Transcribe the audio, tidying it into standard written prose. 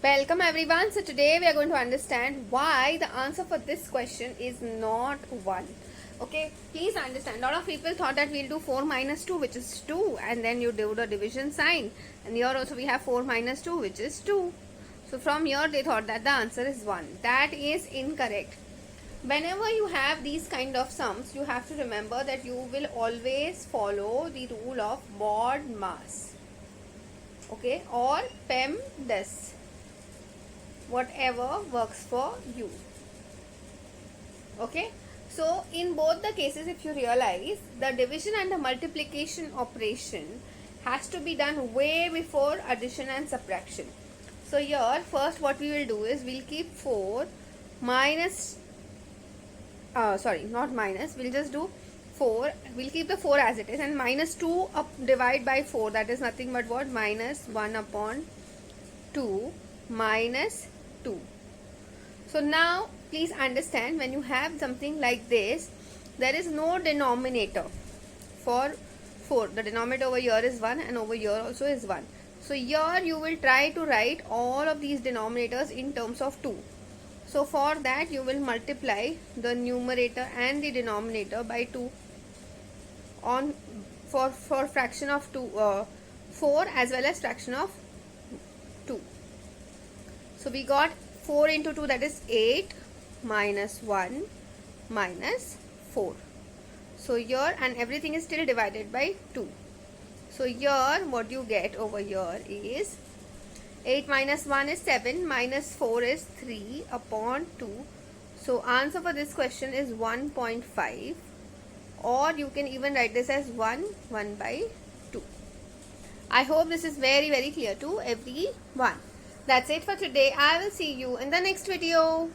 Welcome everyone. So today we are going to understand why the answer for this question is not 1. Okay, please understand. A lot of people thought that we'll do 4 minus 2, which is 2, and then you do the division sign. And here also we have 4 minus 2, which is 2. So from here they thought that the answer is 1. That is incorrect. Whenever you have these kind of sums, you have to remember that you will always follow the rule of BOD-MAS. Okay, or PEMDAS. Whatever works for you. Okay, so in both the cases, if you realize, the division and the multiplication operation has to be done way before addition and subtraction. So here first what we will do is we'll keep 4 minus not minus, we'll just do 4, we'll keep the 4 as it is, and minus 2 divide by 4, that is nothing but what, minus 1 upon 2 minus 2. So now please understand, when you have something like this, there is no denominator for 4. The denominator over here is 1 and over here also is 1. So here you will try to write all of these denominators in terms of 2. So for that you will multiply the numerator and the denominator by 2 on for fraction of 4 as well as fraction of 2. So we got 4 into 2, that is 8 minus 1 minus 4. So here, and everything is still divided by 2. So here what you get over here is 8 minus 1 is 7 minus 4 is 3 upon 2. So answer for this question is 1.5, or you can even write this as 1 by 2. I hope this is very clear to everyone. That's it for today. I will see you in the next video.